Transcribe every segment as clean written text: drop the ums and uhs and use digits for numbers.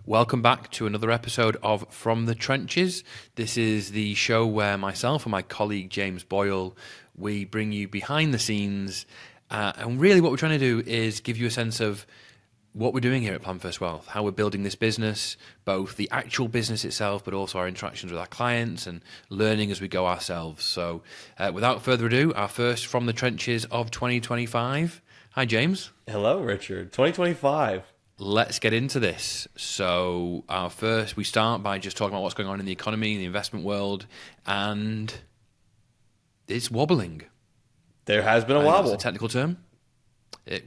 Welcome back to another episode of From the Trenches. This is the show where myself and my colleague James Boyle, we bring you behind the scenes. And really what we're trying to do is give you a sense of what we're doing here at Plan First Wealth, how we're building this business, both the actual business itself, but also our interactions with our clients and learning as we go ourselves. So without further ado, our first From the Trenches of 2025. Hi, James. Hello, Richard. 2025. Let's get into this. So we start by just talking about what's going on in the economy, the investment world, and it's wobbling. There has been a wobble. That's a technical term.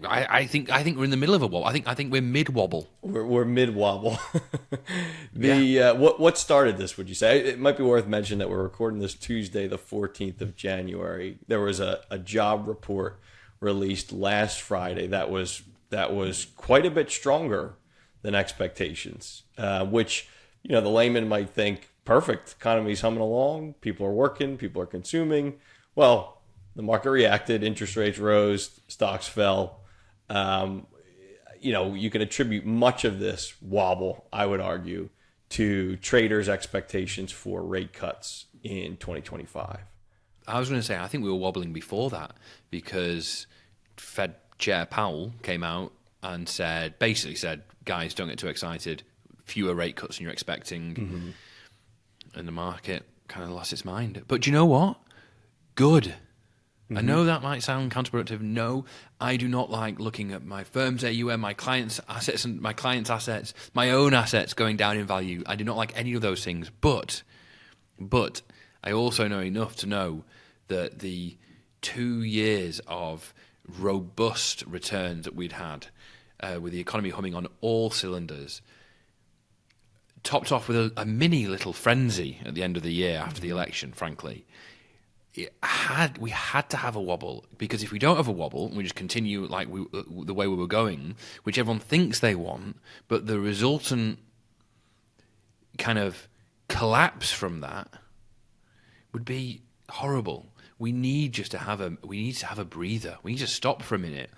I think we're in the middle of a wobble. I think we're mid wobble. We're mid wobble. What started this? Would you say it might be worth mentioning that we're recording this Tuesday, the 14th of January. There was a job report released last Friday that was quite a bit stronger than expectations. Which the layman might think perfect, economy's humming along, people are working, people are consuming. Well, the market reacted, interest rates rose, stocks fell. You can attribute much of this wobble, I would argue, to traders' expectations for rate cuts in 2025. I was going to say, I think we were wobbling before that because Fed Chair Powell came out and basically said, guys, don't get too excited, fewer rate cuts than you're expecting. Mm-hmm. And the market kind of lost its mind. But do you know what? Good. I know that might sound counterproductive. No, I do not like looking at my firm's AUM, my clients' assets, and my clients' assets, my own assets going down in value. I do not like any of those things. But I also know enough to know that the 2 years of robust returns that we'd had with the economy humming on all cylinders, topped off with a mini little frenzy at the end of the year after the election, frankly. We had to have a wobble, because if we don't have a wobble and we just continue like the way we were going, which everyone thinks they want, but the resultant kind of collapse from that would be horrible. We need to have a breather. We need to stop for a minute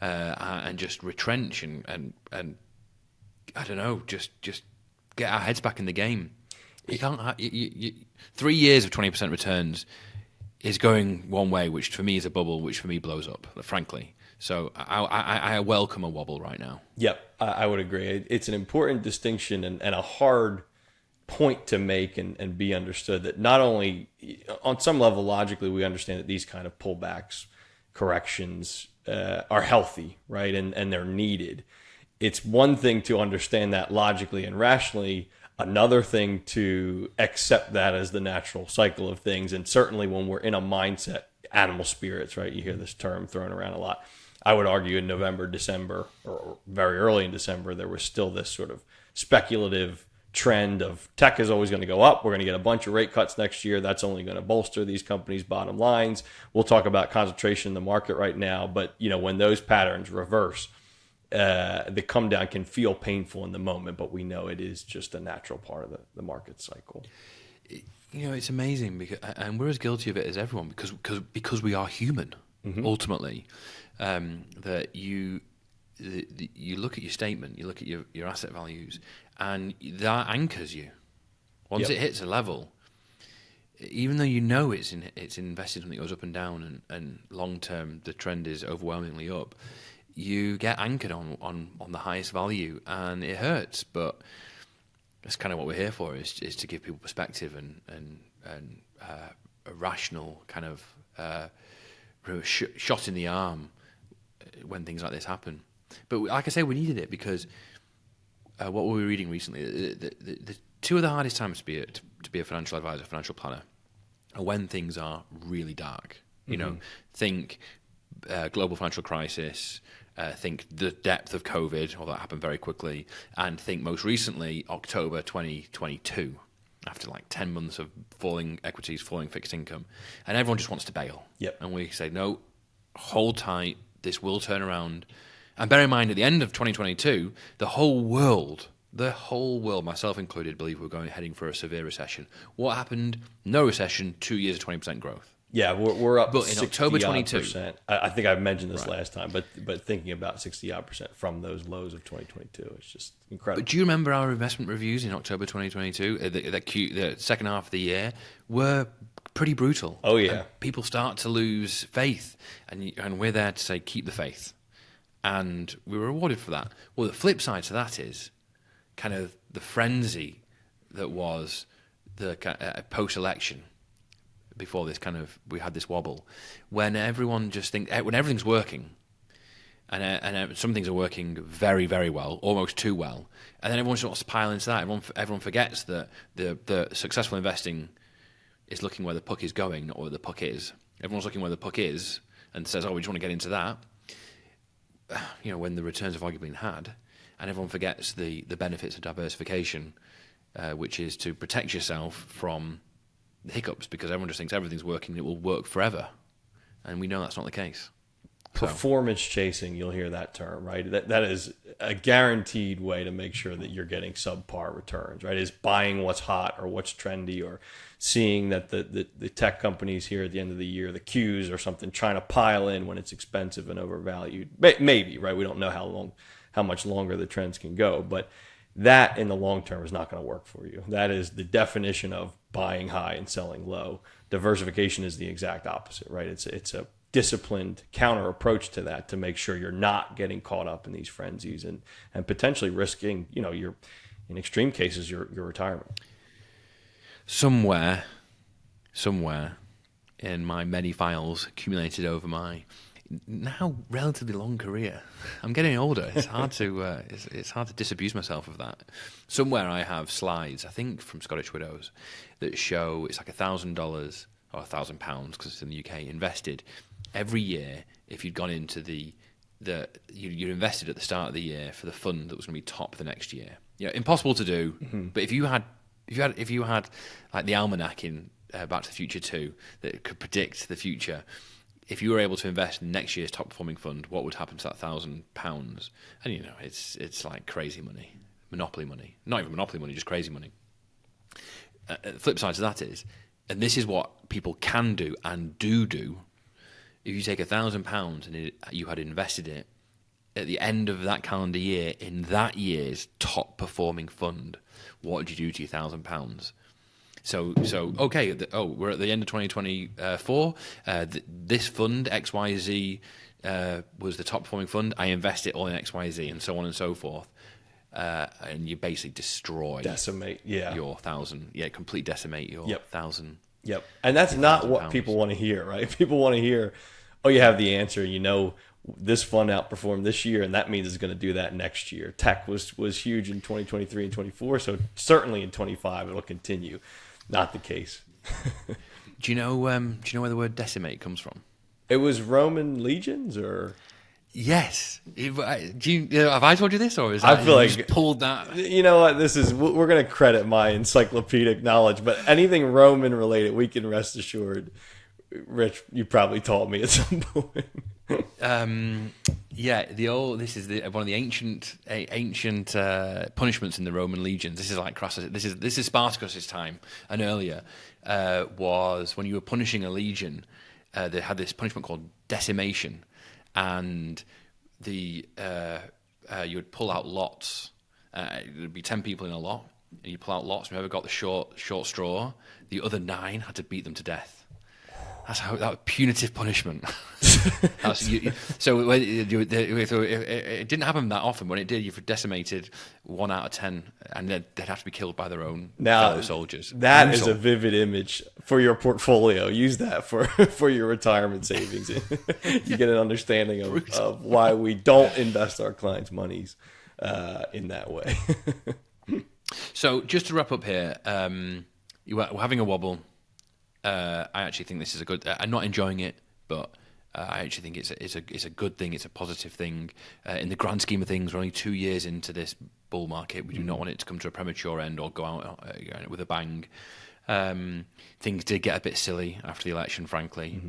and just retrench and I don't know, just get our heads back in the game. You can't 3 years of 20% returns is going one way, which for me is a bubble, which for me blows up, frankly. So I welcome a wobble right now. Yep, I would agree. It's an important distinction and a hard point to make and be understood, that not only on some level logically we understand that these kind of pullbacks, corrections are healthy, right? And they're needed. It's one thing to understand that logically and rationally, another thing to accept that as the natural cycle of things. And certainly when we're in a mindset, animal spirits, right? You hear this term thrown around a lot. I would argue in November, December, or very early in December, there was still this sort of speculative trend of tech is always going to go up. We're going to get a bunch of rate cuts next year. That's only going to bolster these companies' bottom lines. We'll talk about concentration in the market right now. But, when those patterns reverse, the come down can feel painful in the moment, but we know it is just a natural part of the market cycle. It's amazing and we're as guilty of it as everyone because we are human. Mm-hmm. Ultimately. That you look at your statement, you look at your asset values, and that anchors you. Once it hits a level, even though it's invested in something that goes up and down, and long term the trend is overwhelmingly up, you get anchored on the highest value, and it hurts. But that's kind of what we're here for, is to give people perspective and a rational kind of shot in the arm when things like this happen. But like I say, we needed it because what were we reading recently? The two of the hardest times to be a financial advisor, financial planner, are when things are really dark. Think global financial crisis. Think the depth of COVID, although that happened very quickly, and think most recently October 2022, after like 10 months of falling equities, falling fixed income, and everyone just wants to bail. Yep. And we say, no, hold tight, this will turn around. And bear in mind, at the end of 2022, the whole world, myself included, believe we're heading for a severe recession. What happened? No recession, 2 years of 20% growth. Yeah, we're up. But in October 22, %. I think I mentioned this last time, but thinking about 60% from those lows of 2022, it's just incredible. But do you remember our investment reviews in October 2022? The second half of the year were pretty brutal. Oh yeah, and people start to lose faith, and we're there to say keep the faith, and we were rewarded for that. Well, the flip side to that is kind of the frenzy that was the post-election. Before this we had this wobble, when everyone just when everything's working, and some things are working very, very well, almost too well, and then everyone just wants to pile into that. Everyone forgets that the successful investing is looking where the puck is going, not where the puck is. Everyone's looking where the puck is and says, "Oh, we just want to get into that." When the returns have already been had, and everyone forgets the benefits of diversification, which is to protect yourself from the hiccups, because everyone just thinks everything's working and it will work forever, and we know that's not the case. Performance chasing, you'll hear that term, right? That is a guaranteed way to make sure that you're getting subpar returns, right? Is buying what's hot or what's trendy, or seeing that the tech companies here at the end of the year, the Qs or something, trying to pile in when it's expensive and overvalued. Maybe, right? We don't know how much longer the trends can go, but that in the long term is not going to work for you. That is the definition of buying high and selling low. Diversification is the exact opposite, right? It's a disciplined counter approach to that, to make sure you're not getting caught up in these frenzies and potentially risking, your, in extreme cases, your retirement. Somewhere in my many files accumulated over my now relatively long career, I'm getting older. It's hard to it's hard to disabuse myself of that. Somewhere I have slides, I think from Scottish Widows, that show it's like $1,000 or £1,000 because it's in the UK invested every year. If you'd gone into you invested at the start of the year for the fund that was going to be top the next year. Impossible to do. Mm-hmm. But if you had like the almanac in Back to the Future 2 that could predict the future. If you were able to invest in next year's top performing fund, what would happen to that £1,000? And it's like crazy money, monopoly money. Not even monopoly money, just crazy money. The flip side to that is, and this is what people can do and do. If you take £1,000 and you had invested it at the end of that calendar year in that year's top performing fund, what would you do to your £1,000? So okay. We're at the end of 2024. This fund XYZ was the top performing fund. I invest it all in XYZ, and so on and so forth. And you basically decimate your £1,000. Complete decimate your £1,000. Yep. And that's not what people want to hear, right? People want to hear, oh, you have the answer. This fund outperformed this year, and that means it's going to do that next year. Tech was huge in 2023 and 24, so certainly in 25 it'll continue. Not the case. Do you know where the word decimate comes from? It was Roman legions, or yes. Have I told you this, or is I feel like just pulled that? You know what? We're going to credit my encyclopedic knowledge, but anything Roman related, we can rest assured, Rich, you probably taught me at some point. This is one of the ancient punishments in the Roman legions. This is like Crassus. This is Spartacus's time and earlier. Was when you were punishing a legion, they had this punishment called decimation, and you would pull out lots. There'd be 10 people in a lot, and you pull out lots. Whoever got the short straw, the other 9 had to beat them to death. That's that was punitive punishment. So it didn't happen that often. When it did, you've decimated 1 out of 10, and they'd have to be killed by their own fellow soldiers. That is a vivid image for your portfolio. Use that for your retirement savings. You get an understanding of why we don't invest our clients' monies in that way. So just to wrap up here, we're having a wobble. I actually think this is a good. I'm not enjoying it, but I actually think it's a good thing. It's a positive thing. In the grand scheme of things, we're only 2 years into this bull market. We do not want it to come to a premature end or go out with a bang. Things did get a bit silly after the election, frankly,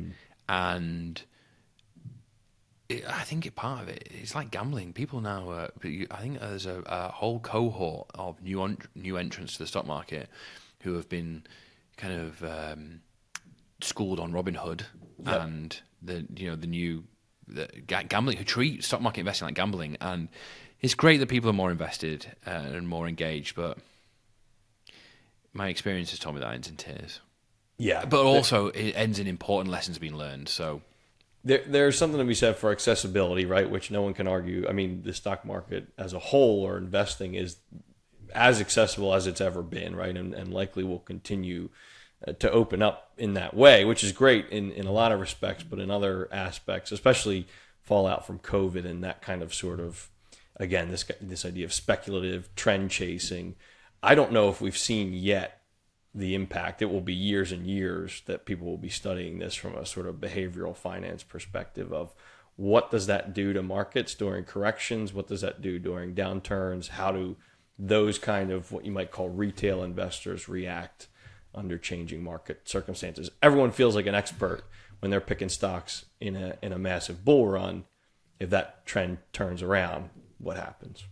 and I think part of it is like gambling. People now, I think there's a whole cohort of new entrants to the stock market who have been kind of schooled on Robinhood Yep. and the new gambling, who treat stock market investing like gambling, and it's great that people are more invested and more engaged, but my experience has told me that ends in tears. Yeah. But also it ends in important lessons being learned. So There's something to be said for accessibility, right? Which no one can argue. I mean, the stock market as a whole, or investing, is as accessible as it's ever been, right? And likely will continue to open up in that way, which is great in a lot of respects, but in other aspects, especially fallout from COVID and that kind of sort of, again, this idea of speculative trend chasing. I don't know if we've seen yet the impact. It will be years and years that people will be studying this from a sort of behavioral finance perspective of what does that do to markets during corrections? What does that do during downturns? How do those kind of what you might call retail investors react under changing market circumstances? Everyone feels like an expert when they're picking stocks in a massive bull run. If that trend turns around, what happens?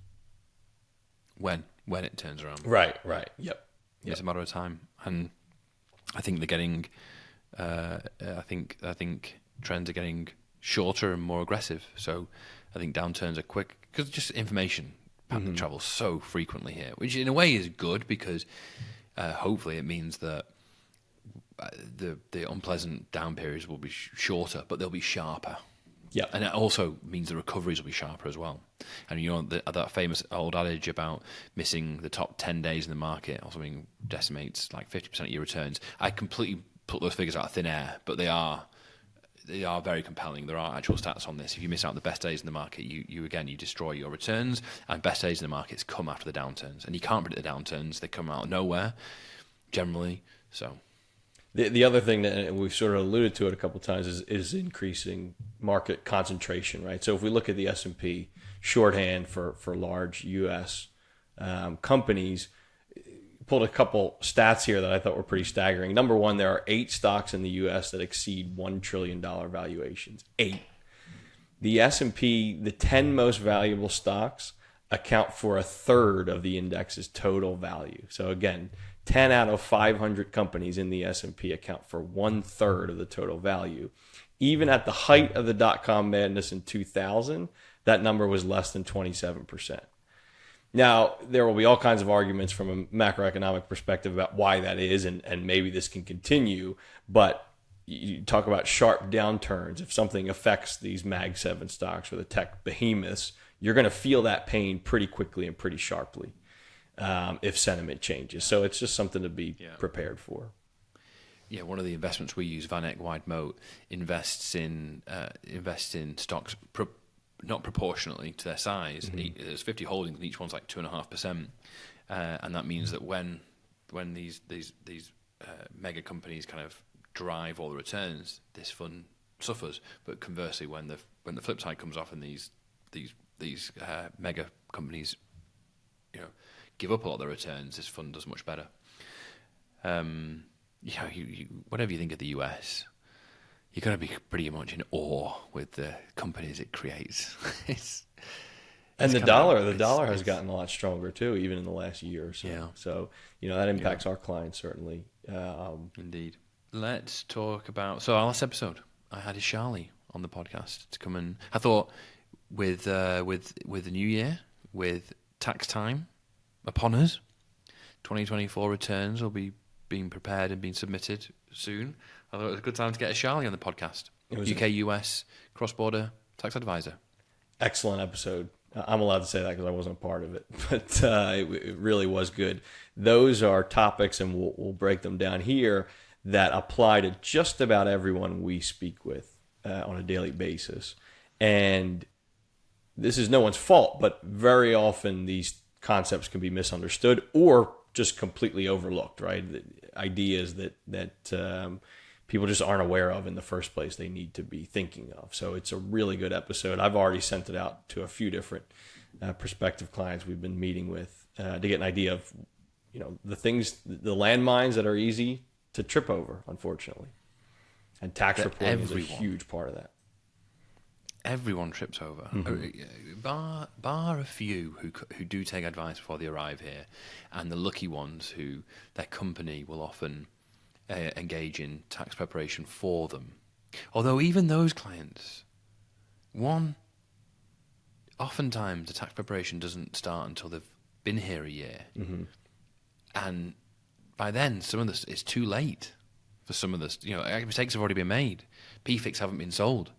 when it turns around, Right. Yep. it's a matter of time, and I think they're getting. I think trends are getting shorter and more aggressive. So I think downturns are quick because just information travels so frequently here, which in a way is good because hopefully it means that the unpleasant down periods will be shorter, but they'll be sharper. Yeah. And it also means the recoveries will be sharper as well. And you know that famous old adage about missing the top 10 days in the market or something decimates like 50% of your returns. I completely put those figures out of thin air, but they are very compelling. There are actual stats on this. If you miss out the best days in the market, you destroy your returns, and best days in the markets come after the downturns. And you can't predict the downturns. They come out of nowhere, generally. So The other thing that we've sort of alluded to it a couple of times is increasing market concentration, right? So if we look at the S&P shorthand for large U.S. Companies, pulled a couple stats here that I thought were pretty staggering. Number one, there are 8 stocks in the U.S. that exceed $1 trillion valuations. 8. The S&P, the 10 most valuable stocks, account for a third of the index's total value. So again, 10 out of 500 companies in the S&P account for 1/3 of the total value. Even at the height of the dot-com madness in 2000, that number was less than 27%. Now, there will be all kinds of arguments from a macroeconomic perspective about why that is, and maybe this can continue, but you talk about sharp downturns. If something affects these Mag 7 stocks or the tech behemoths, you're going to feel that pain pretty quickly and pretty sharply if sentiment changes. So it's just something to be prepared for. yeah, one of the investments we use, Van Eck Wide Moat, invests in stocks not proportionately to their size. There's 50 holdings, and each one's like 2.5%, and that means that when these mega companies kind of drive all the returns, this fund suffers. But conversely, when the flip side comes off and these mega companies, give up a lot of their returns, this fund does much better. Whatever you think of the US, you're going to be pretty much in awe with the companies it creates. The dollar has gotten a lot stronger too, even in the last year or so. Yeah. So that impacts our clients certainly. Indeed. Let's talk about. So our last episode, I had Ishali on the podcast to come and. I thought with the new year, with tax time upon us, 2024 returns will be being prepared and being submitted soon. I thought it was a good time to get Ishali on the podcast. UK-US cross-border tax advisor. Excellent episode. I'm allowed to say that because I wasn't a part of it, but it really was good. Those are topics, and we'll break them down here, that apply to just about everyone we speak with on a daily basis. And this is no one's fault, but very often these concepts can be misunderstood or just completely overlooked, right? The ideas that people just aren't aware of in the first place they need to be thinking of. So it's a really good episode. I've already sent it out to a few different prospective clients we've been meeting with to get an idea of the things, the landmines that are easy to trip over, unfortunately. And tax reporting is a huge part of that. Everyone trips over, bar a few who do take advice before they arrive here, and the lucky ones who their company will often engage in tax preparation for them. Although even those clients, oftentimes the tax preparation doesn't start until they've been here a year. Mm-hmm. And by then, some of this it's too late for some of this. Mistakes have already been made. PFICs haven't been sold.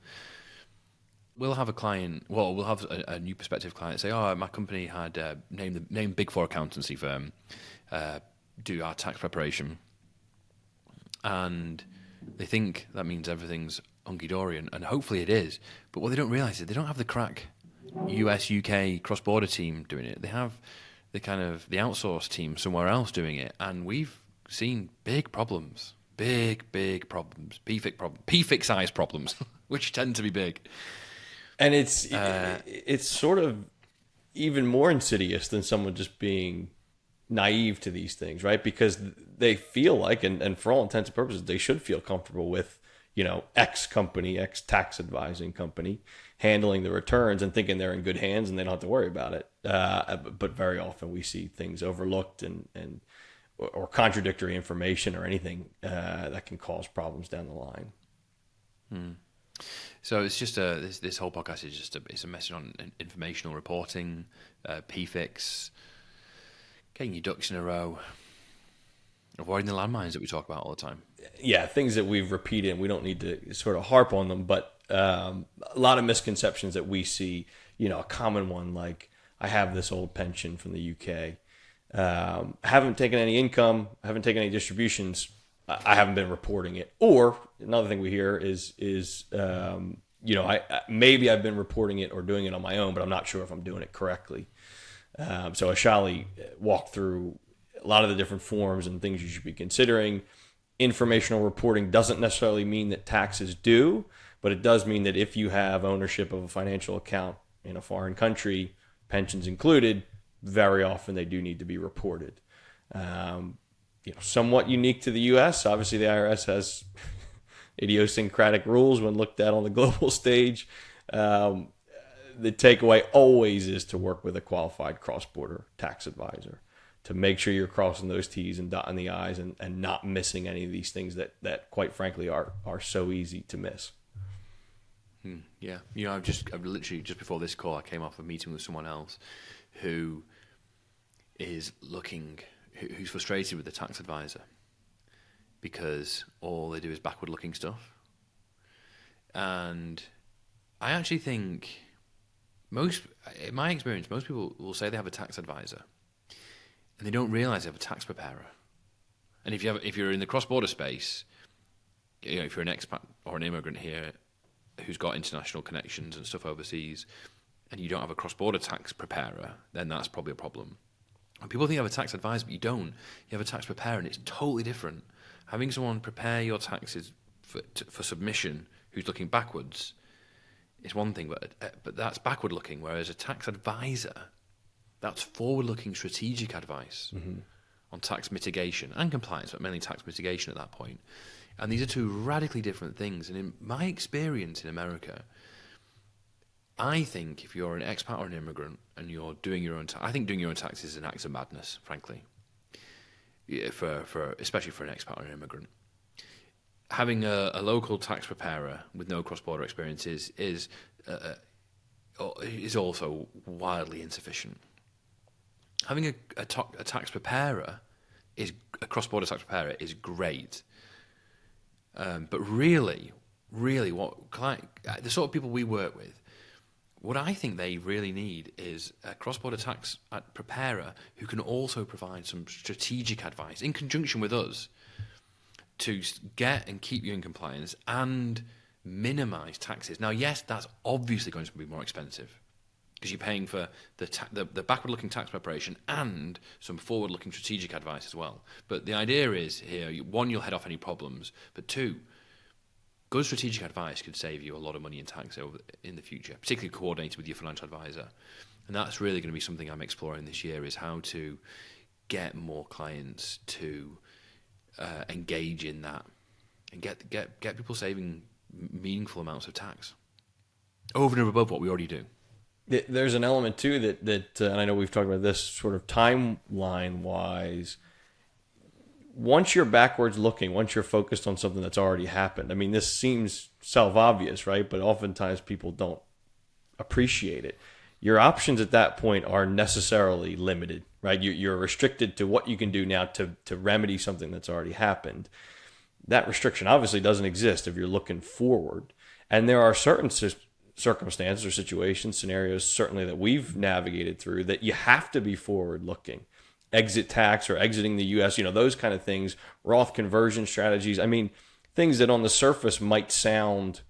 We'll have a client. Well, we'll have a new prospective client say, "Oh, my company had named Big Four accountancy firm do our tax preparation," and they think that means everything's hunky dory, and hopefully it is. But what they don't realise is they don't have the crack US UK cross border team doing it. They have the outsourced team somewhere else doing it, and we've seen big problems, big PFIC size problems, which tend to be big. And it's sort of even more insidious than someone just being naive to these things, right? Because they feel like, and for all intents and purposes, they should feel comfortable with, X company, X tax advising company handling the returns and thinking they're in good hands and they don't have to worry about it. But very often we see things overlooked and or contradictory information or anything that can cause problems down the line. So it's just this whole podcast is just it's a message on informational reporting, PFICs, getting your ducks in a row, avoiding the landmines that we talk about all the time. Yeah, things that we've repeated, and we don't need to sort of harp on them, but a lot of misconceptions that we see, a common one, like I have this old pension from the UK, haven't taken any income, haven't taken any distributions, I haven't been reporting it. Or another thing we hear is maybe I've been reporting it or doing it on my own, but I'm not sure if I'm doing it correctly. So Ashali walked through a lot of the different forms and things you should be considering. Informational reporting doesn't necessarily mean that tax is due, but it does mean that if you have ownership of a financial account in a foreign country, pensions included, very often they do need to be reported. Somewhat unique to the U.S. Obviously, the IRS has idiosyncratic rules when looked at on the global stage. The takeaway always is to work with a qualified cross-border tax advisor to make sure you're crossing those T's and dotting the I's and not missing any of these things that quite frankly are so easy to miss. Yeah. I've literally just before this call, I came off a meeting with someone else who is who's frustrated with the tax advisor because all they do is backward-looking stuff. And I actually think in my experience, most people will say they have a tax advisor and they don't realize they have a tax preparer. And if you're in the cross-border space, if you're an expat or an immigrant here who's got international connections and stuff overseas, and you don't have a cross-border tax preparer, then that's probably a problem. When people think you have a tax advisor, but you don't. You have a tax preparer, and it's totally different. Having someone prepare your taxes for submission who's looking backwards is one thing, but that's backward-looking, whereas a tax advisor, that's forward-looking strategic advice on tax mitigation and compliance, but mainly tax mitigation at that point. And these are two radically different things. And in my experience in America, I think if you're an expat or an immigrant and you're doing your own I think doing your own taxes is an act of madness, frankly, especially for an expat or an immigrant. Having a local tax preparer with no cross-border experience is also wildly insufficient. Having a tax preparer a cross-border tax preparer is great, but really, the sort of people we work with, what I think they really need is a cross-border tax preparer who can also provide some strategic advice in conjunction with us to get and keep you in compliance and minimize taxes. Now, yes, that's obviously going to be more expensive because you're paying for the backward-looking tax preparation and some forward-looking strategic advice as well. But the idea is here, one, you'll head off any problems, but two, good strategic advice could save you a lot of money in tax in the future, particularly coordinated with your financial advisor. And that's really going to be something I'm exploring this year, is how to get more clients to engage in that and get people saving meaningful amounts of tax over and above what we already do. There's an element too that and I know we've talked about this sort of timeline wise. once you're backwards looking, once you're focused on something that's already happened, I mean, this seems self-obvious, right? But oftentimes people don't appreciate it. Your options at that point are necessarily limited, right? You're restricted to what you can do now to remedy something that's already happened. That restriction obviously doesn't exist if you're looking forward. And there are certain circumstances or situations, scenarios, certainly that we've navigated through, that you have to be forward looking. Exit tax or exiting the U.S., those kind of things, Roth conversion strategies. I mean, things that on the surface might sound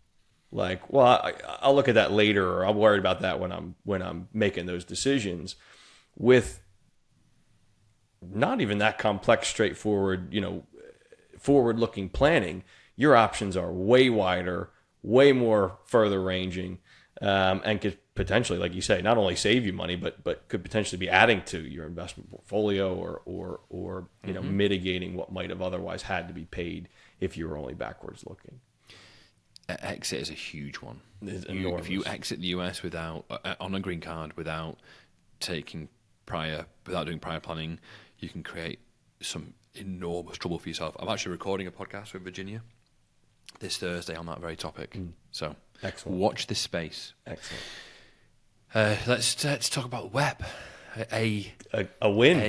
like, well, I'll look at that later, or I'll worry about that when I'm making those decisions. With not even that complex, straightforward, forward-looking planning, your options are way wider, way more further ranging, and could potentially, like you say, not only save you money, but could potentially be adding to your investment portfolio or mitigating what might have otherwise had to be paid if you were only backwards looking. Exit is a huge one. If you exit the US without on a green card, without doing prior planning, you can create some enormous trouble for yourself. I'm actually recording a podcast with Virginia this Thursday on that very topic. So excellent. Watch this space. Excellent. Let's talk about web. A win.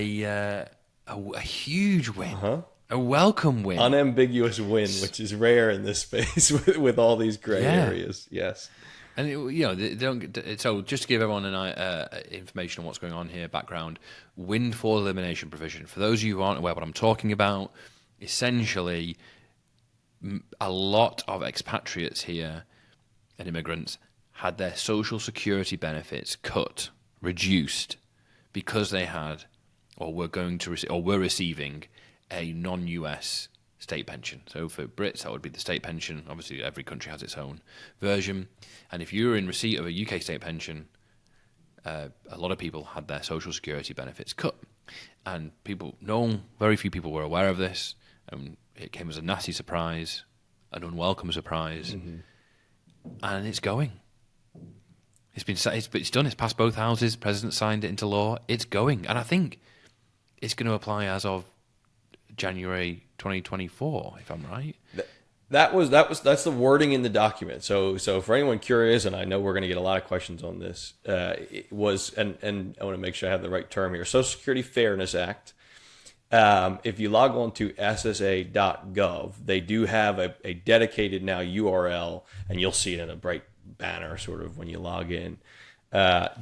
A huge win. Uh-huh. A welcome win. Unambiguous win, which is rare in this space with all these gray areas. Yes. And they don't. So just to give everyone information on what's going on here, background: windfall elimination provision. For those of you who aren't aware what I'm talking about, essentially, a lot of expatriates here and immigrants had their social security benefits reduced, because they had, or were going to, or were receiving a non-US state pension. So for Brits, that would be the state pension. Obviously, every country has its own version. And if you were in receipt of a UK state pension, a lot of people had their social security benefits cut. And very few people were aware of this. It came as a nasty surprise, an unwelcome surprise. And it's going. It's done. It's passed both houses. The president signed it into law. It's going. And I think it's going to apply as of January 2024, if I'm right. That's the wording in the document. So for anyone curious, and I know we're going to get a lot of questions on this, it was, and I want to make sure I have the right term here, Social Security Fairness Act. If you log on to ssa.gov, they do have a dedicated now URL, and you'll see it in a bright banner sort of when you log in,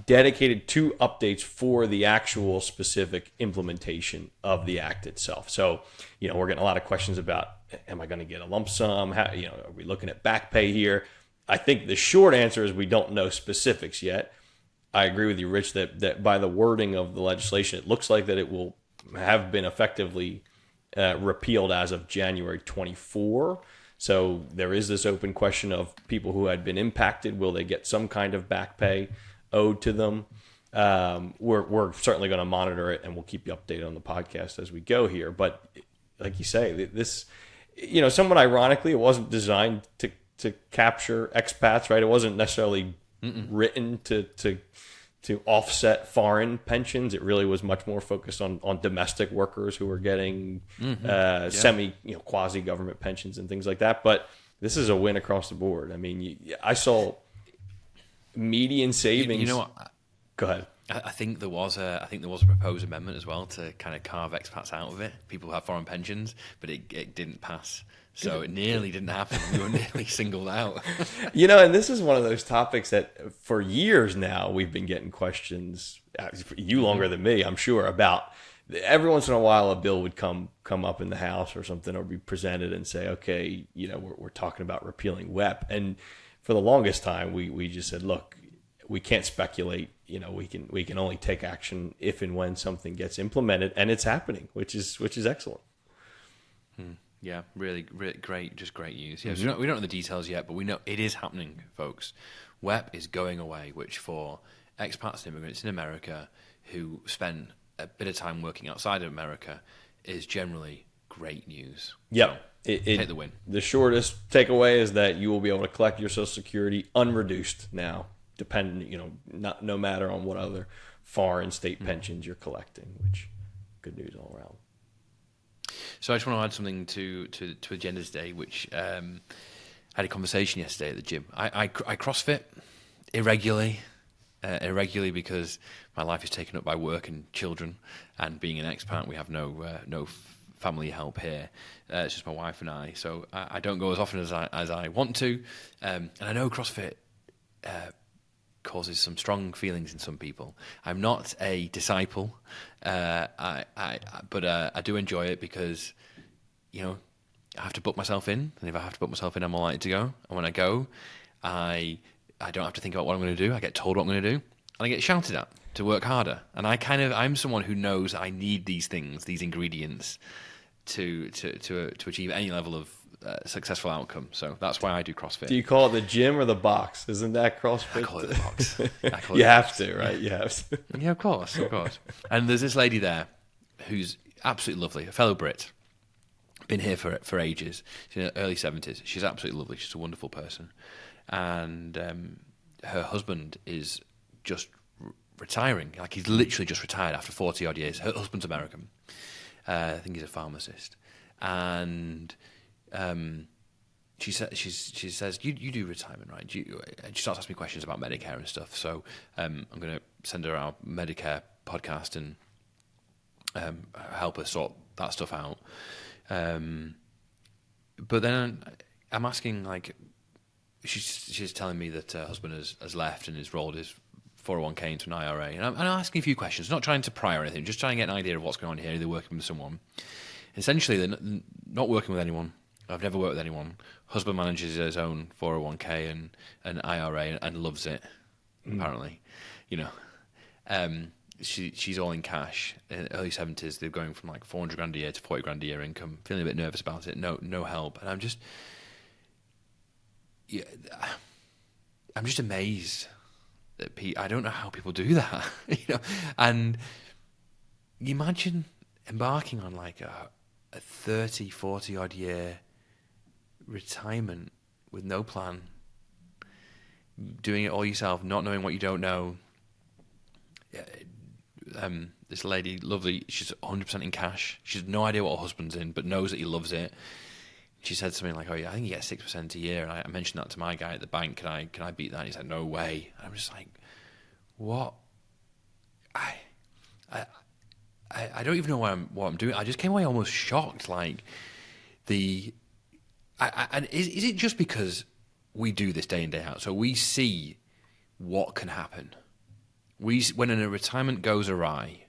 dedicated to updates for the actual specific implementation of the act itself. So, we're getting a lot of questions about, am I going to get a lump sum? How, are we looking at back pay here? I think the short answer is we don't know specifics yet. I agree with you, Rich, that by the wording of the legislation, it looks like that it will have been effectively repealed as of January 24. So there is this open question of people who had been impacted. Will they get some kind of back pay owed to them? We're certainly going to monitor it, and we'll keep you updated on the podcast as we go here. But like you say, this, somewhat ironically, it wasn't designed to capture expats, right? It wasn't necessarily written to offset foreign pensions. It really was much more focused on domestic workers who were getting quasi government pensions and things like that. But this is a win across the board. I mean, I saw median savings. You know what? Go ahead. I think there was a proposed amendment as well to kind of carve expats out of it. People who have foreign pensions, but it didn't pass. So it nearly didn't happen. We were nearly singled out. And this is one of those topics that for years now we've been getting questions, you longer than me, I'm sure, about. Every once in a while a bill would come up in the House or something, or be presented and say, okay, we're talking about repealing WEP. And for the longest time we just said, look, we can't speculate. We can only take action if and when something gets implemented, and it's happening, which is excellent. Yeah, really, really great, just great news. Yeah, so we don't know the details yet, but we know it is happening, folks. WEP is going away, which for expats and immigrants in America who spend a bit of time working outside of America is generally great news. Yep. So, take the win. The shortest takeaway is that you will be able to collect your Social Security unreduced now, no matter on what other foreign state pensions you're collecting, which good news all around. So I just want to add something to agenda today, which I had a conversation yesterday at the gym. I CrossFit irregularly. Because my life is taken up by work and children, and being an expat, we have no family help here. It's just my wife and I, so I don't go as often as I want to. And I know CrossFit causes some strong feelings in some people. I'm not a disciple, but I do enjoy it because, you know, I have to book myself in, and if I have to book myself in, I'm more likely to go. And when I go, I don't have to think about what I'm going to do. I get told what I'm going to do, and I get shouted at to work harder. And I'm someone who knows I need these things, these ingredients, to achieve any level of successful outcome. So that's why I do CrossFit. Do you call it the gym or the box? Isn't that CrossFit? I call it the box. You have to, right? You have to. Yeah, of course. And there's this lady there who's absolutely lovely, a fellow Brit. Been here for ages. She's in her early 70s. She's absolutely lovely. She's a wonderful person. And her husband is just retiring. Like, he's literally just retired after 40 odd years. Her husband's American. I think he's a pharmacist. And she says, you do retirement, right? And she starts asking me questions about Medicare and stuff. So I'm going to send her our Medicare podcast and help her sort that stuff out. But then I'm asking, like, she's telling me that her husband has left and has rolled his 401k into an IRA. And I'm asking a few questions, not trying to pry or anything, just trying to get an idea of what's going on here. They're working with someone. Essentially, they're not working with anyone. I've never worked with anyone. Husband manages his own 401k and an IRA and loves it, apparently. You know, she's all in cash. In the early 70s, they're going from like 400 grand a year to 40 grand a year income. Feeling a bit nervous about it. No help. And I'm just amazed that I don't know how people do that. You know, and you imagine embarking on like a 30, 40 odd year retirement with no plan, doing it all yourself, not knowing what you don't know. This lady, lovely, she's 100% in cash. She has no idea what her husband's in, but knows that he loves it. She said something like, "Oh yeah, I think you get 6% a year." And I mentioned that to my guy at the bank. Can I beat that? And he's like, "No way." And I'm just like, "What?" I don't even know what I'm doing. I just came away almost shocked. Like and is it just because we do this day in, day out? So we see what can happen. When a retirement goes awry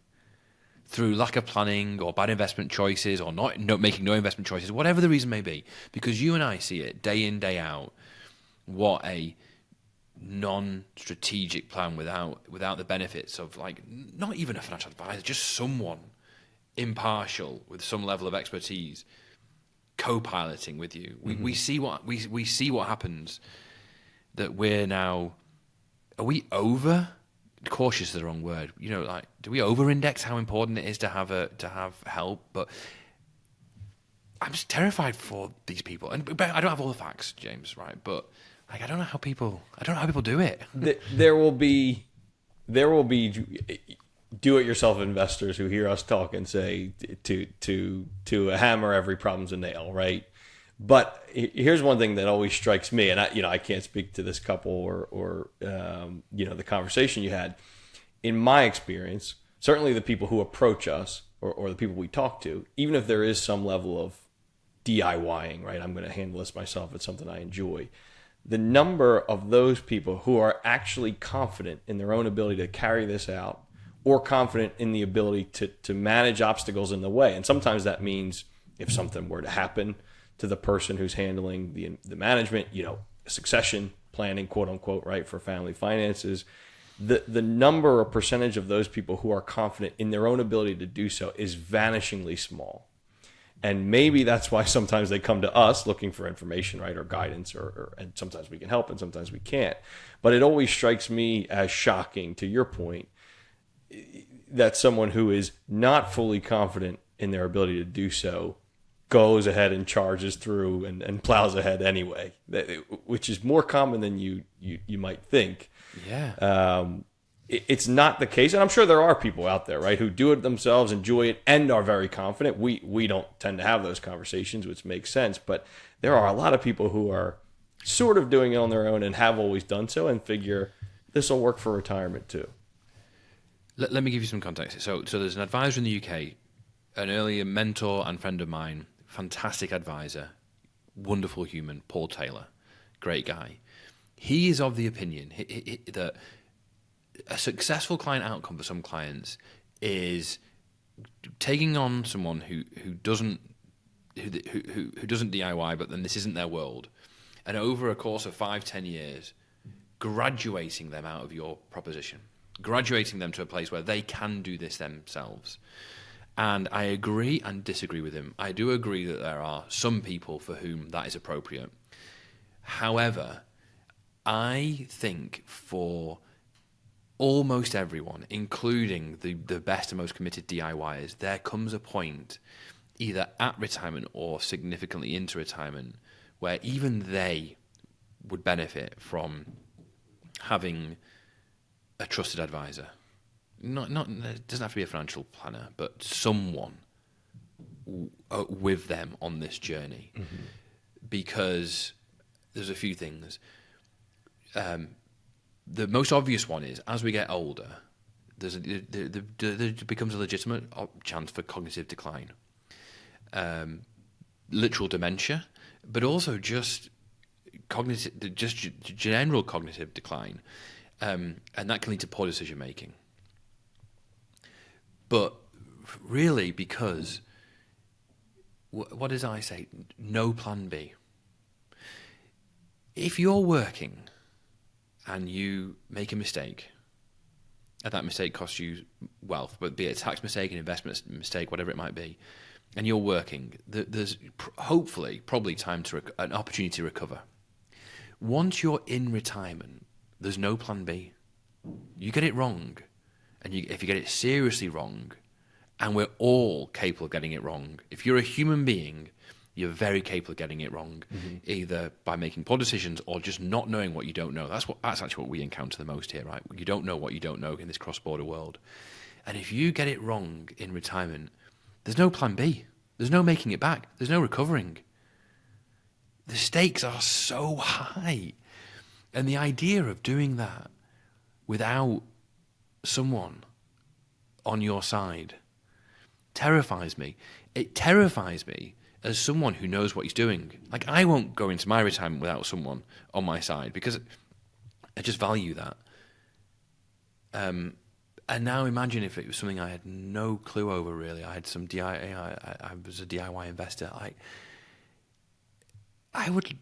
through lack of planning or bad investment choices or not making no investment choices, whatever the reason may be, because you and I see it day in, day out, what a non-strategic plan without the benefits of, like, not even a financial advisor, just someone impartial with some level of expertise co-piloting with you. We see what happens. That we're now, are we over? Cautious is the wrong word. You know, like, do we over-index how important it is to have help? But I'm just terrified for these people, but I don't have all the facts, James. Right? But like, I don't know how people do it. There will be do-it-yourself investors who hear us talk and say to a hammer every problem's a nail, right? But here's one thing that always strikes me, and I can't speak to this couple or the conversation you had. In my experience, certainly the people who approach us or the people we talk to, even if there is some level of DIYing, right? I'm going to handle this myself. It's something I enjoy. The number of those people who are actually confident in their own ability to carry this out, or confident in the ability to manage obstacles in the way. And sometimes that means if something were to happen to the person who's handling the management, succession planning, quote unquote, right, for family finances, the number or percentage of those people who are confident in their own ability to do so is vanishingly small. And maybe that's why sometimes they come to us looking for information, right, or guidance, and sometimes we can help and sometimes we can't. But it always strikes me as shocking, to your point, that someone who is not fully confident in their ability to do so goes ahead and charges through and plows ahead anyway, which is more common than you might think. Yeah. it's not the case. And I'm sure there are people out there, right, who do it themselves, enjoy it, and are very confident. We don't tend to have those conversations, which makes sense. But there are a lot of people who are sort of doing it on their own and have always done so and figure this will work for retirement too. Let me give you some context. So there's an advisor in the UK, an earlier mentor and friend of mine, fantastic advisor, wonderful human, Paul Taylor, great guy. He is of the opinion that a successful client outcome for some clients is taking on someone who doesn't DIY, but then this isn't their world, and over a course of 5-10 years, graduating them out of your proposition, graduating them to a place where they can do this themselves. And I agree and disagree with him. I do agree that there are some people for whom that is appropriate. However, I think for almost everyone, including the best and most committed DIYers, there comes a point, either at retirement or significantly into retirement, where even they would benefit from having a trusted advisor. Not it doesn't have to be a financial planner, but someone with them on this journey. Mm-hmm. Because there's a few things. The most obvious one is, as we get older, there becomes a legitimate chance for cognitive decline. Literal dementia, but also just general cognitive decline. And that can lead to poor decision making. But really, because, what does I say? No plan B. If you're working and you make a mistake, and that mistake costs you wealth, but be it a tax mistake, an investment mistake, whatever it might be, and you're working, there's hopefully probably an opportunity to recover. Once you're in retirement, there's no plan B. You get it wrong, and if you get it seriously wrong, and we're all capable of getting it wrong. If you're a human being, you're very capable of getting it wrong, either by making poor decisions or just not knowing what you don't know. That's actually what we encounter the most here, right? You don't know what you don't know in this cross-border world. And if you get it wrong in retirement, there's no plan B. There's no making it back. There's no recovering. The stakes are so high. And the idea of doing that without someone on your side terrifies me. It terrifies me as someone who knows what he's doing. Like, I won't go into my retirement without someone on my side because I just value that. And now imagine if it was something I had no clue over, really. I had some I was a DIY investor. I would...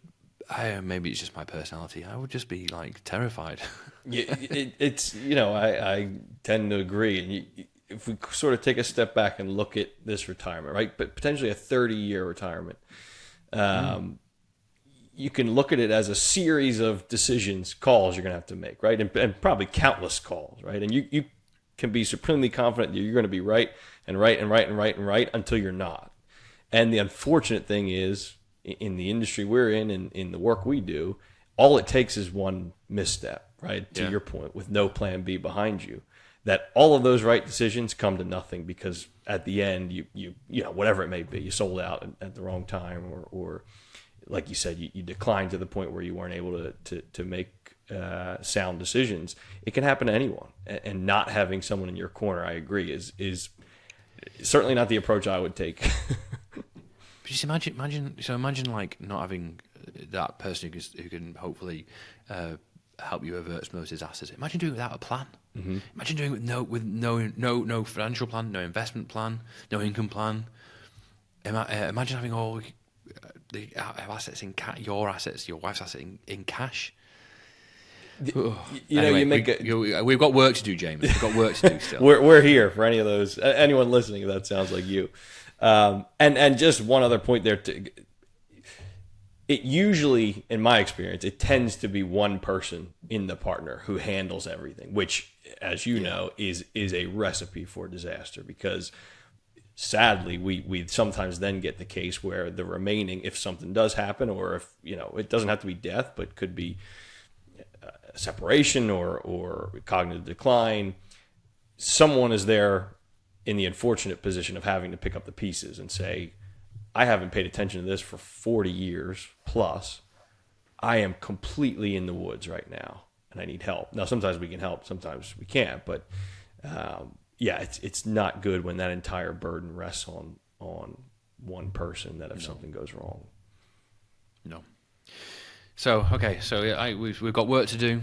maybe it's just my personality. I would just be like terrified. It's I tend to agree. And if we sort of take a step back and look at this retirement, right, but potentially a 30-year retirement, you can look at it as a series of decisions, calls you're going to have to make, right, and probably countless calls, right, and you can be supremely confident that you're going to be right and right and right and right and right until you're not. And the unfortunate thing is, in the industry we're in and in the work we do, all it takes is one misstep, right? To your point, with no plan B behind you, that all of those right decisions come to nothing because at the end, you know, whatever it may be, you sold out at the wrong time or like you said, you declined to the point where you weren't able to make sound decisions. It can happen to anyone. And not having someone in your corner, I agree, is certainly not the approach I would take. Just imagine like not having that person who can hopefully help you avert some of disasters. Imagine doing it without a plan. Mm-hmm. Imagine doing it with no financial plan, no investment plan, no income plan. Imagine having all the assets in your assets, your wife's assets in cash. We've got work to do, James. We've got work to do still. We're here for any of those. Anyone listening, that sounds like you. And just one other point there. It usually, in my experience, it tends to be one person in the partner who handles everything, which, as you know, is a recipe for disaster. Because sadly, we sometimes then get the case where the remaining, if something does happen, or if it doesn't have to be death, but could be separation or cognitive decline, someone is there in the unfortunate position of having to pick up the pieces and say, I haven't paid attention to this for 40 years plus. I am completely in the woods right now and I need help. Now, sometimes we can help, sometimes we can't, but it's not good when that entire burden rests on one person, that if something goes wrong. No. So, okay, so we've got work to do.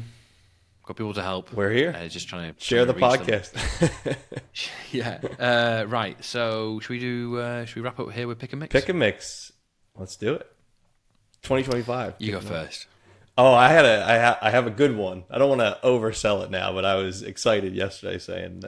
Got people to help. We're here. Just trying to share the podcast. Yeah. Right. So should we wrap up here with pick and mix? Pick and mix. Let's do it. 2025. You go first. Oh, I have a good one. I don't want to oversell it now, but I was excited yesterday saying,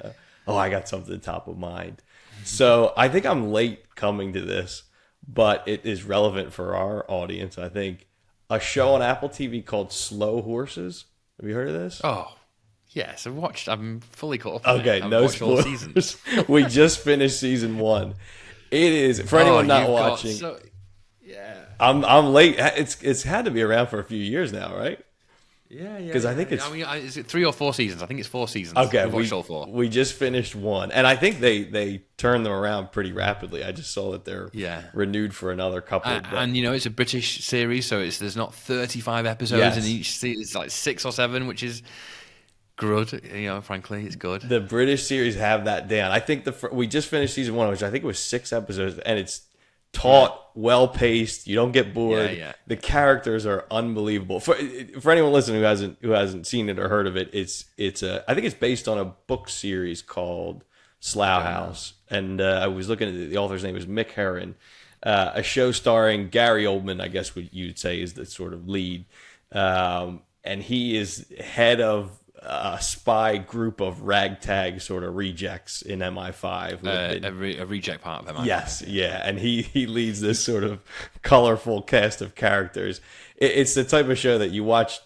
I got something top of mind. So I think I'm late coming to this, but it is relevant for our audience. I think a show on Apple TV called Slow Horses. Have you heard of this? Oh, yes. I'm fully caught up. Okay, no spoilers. We just finished season 1. It is, for anyone not watching. Yeah. I'm late. It's had to be around for a few years now, right? Yeah. Because I think it's. I mean, is it 3 or 4 seasons? I think it's 4 seasons. Okay, We've watched all 4. We just finished 1, and I think they turned them around pretty rapidly. I just saw that they're renewed for another couple. And it's a British series, so there's not 35 episodes in each season. It's like 6 or 7, which is good. Frankly, it's good. The British series have that down. I think we just finished season 1, which I think it was 6 episodes, and it's taut, well paced. You don't get bored. Yeah. The characters are unbelievable. For anyone listening who hasn't seen it or heard of it, I think it's based on a book series called Slough House, and I was looking at the author's name was Mick Heron, a show starring Gary Oldman. I guess what you'd say is the sort of lead, and he is head of a spy group of ragtag sort of rejects in MI5. A reject part of MI5. Yes, yeah. And he leads this sort of colorful cast of characters. It's the type of show that you watch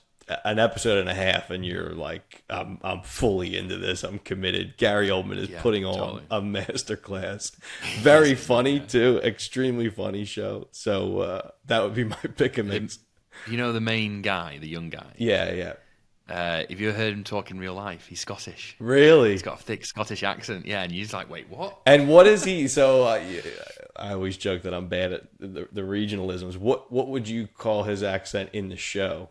an episode and a half and you're like, I'm fully into this. I'm committed. Gary Oldman is putting on a masterclass. Very funny, too. Extremely funny show. So that would be my pick and mix. You know the main guy, the young guy? Yeah. If you heard him talk in real life, he's Scottish. Really? He's got a thick Scottish accent. Yeah, and you're just like, wait, what? And what is he? So I always joke that I'm bad at the regionalisms. What would you call his accent in the show?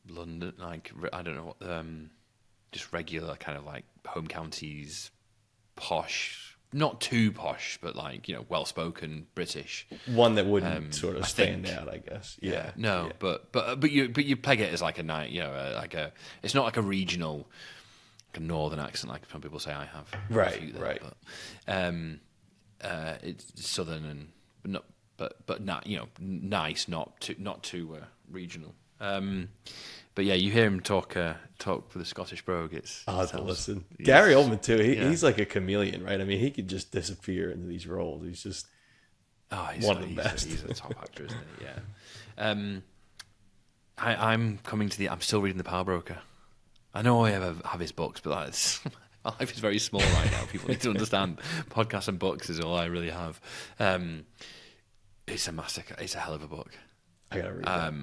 London, like, I don't know what, just regular kind of like home counties, posh. Not too posh, but like, well-spoken British. One that wouldn't sort of stand out, I guess. Yeah. No, yeah. But you peg it as like a night, it's not like a regional, like a northern accent like some people say I have. Right. But, it's southern but not nice, not too regional. But yeah, you hear him talk with the Scottish brogue. I'll have to listen. Gary Oldman too. He's like a chameleon, right? I mean, he could just disappear into these roles. He's just one of the best. He's a top actor, isn't he? Yeah. I'm coming to I'm still reading The Power Broker. I know I have his books, but my life is very small right now. People need to understand podcasts and books is all I really have. It's a massacre. It's a hell of a book. I gotta read that.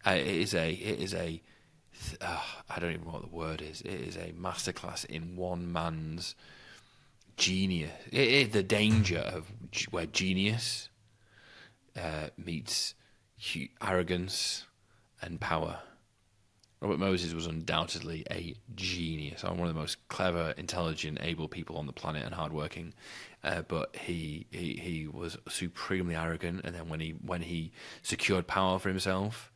It is a I don't even know what the word is. It is a masterclass in one man's genius. It is the danger of where genius meets arrogance and power. Robert Moses was undoubtedly a genius. One of the most clever, intelligent, able people on the planet and hardworking. But he was supremely arrogant. And then when he secured power for himself,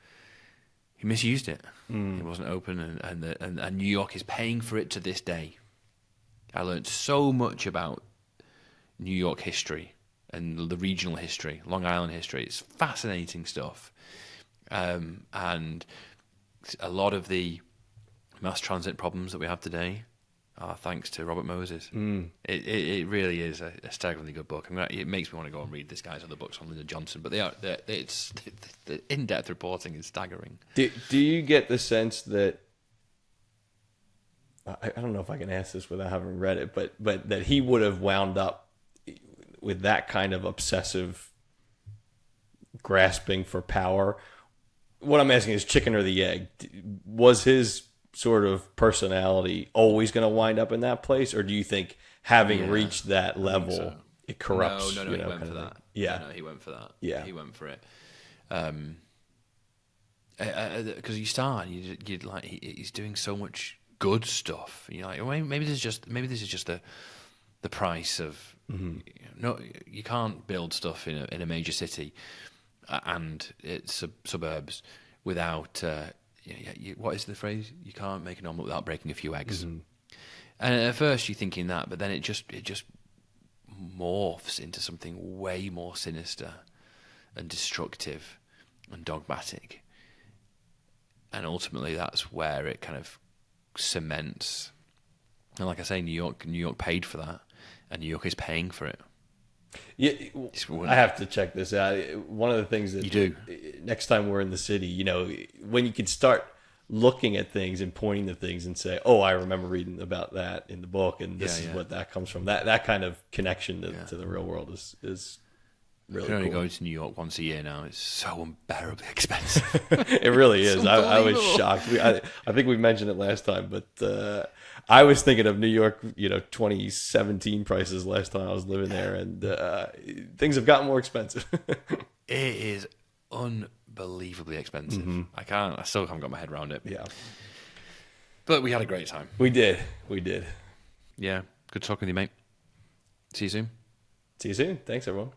he misused it. It wasn't open, and New York is paying for it to this day. I learned so much about New York history and the regional history, Long Island history. It's fascinating stuff. And a lot of the mass transit problems that we have today are thanks to Robert Moses. It really is a staggeringly good book. It makes me want to go and read this guy's other books on Lyndon Johnson, but the in-depth reporting is staggering. Do you get the sense that, I don't know if I can ask this without having read it, but that he would have wound up with that kind of obsessive grasping for power what I'm asking is chicken or the egg. Was his sort of personality always going to wind up in that place, or do you think having reached that level, so. it corrupts? No, he went for that. Yeah, no, he went for that. Yeah, he went for it. Because you start, you'd like he's doing so much good stuff. You're like, well, maybe this is just the price of. No, you can't build stuff in a major city and its suburbs without. What is the phrase? You can't make an omelette without breaking a few eggs. And at first you're thinking that, but then it just morphs into something way more sinister and destructive and dogmatic. And ultimately, that's where it kind of cements. And like I say, New York paid for that, and New York is paying for it. Yeah, I have to check this out. One of the things that you do next time we're in the city, when you can start looking at things and pointing to things and say, "Oh, I remember reading about that in the book, and this is what that comes from." That kind of connection to the real world is really cool. I can only go to New York once a year now. It's so unbearably expensive. It really is. I was shocked. I think we mentioned it last time, but I was thinking of New York, 2017 prices last time I was living there, and things have gotten more expensive. It is unbelievably expensive. I still haven't got my head around it. Yeah. But we had a great time. We did. Yeah. Good talking with you, mate. See you soon. See you soon. Thanks, everyone.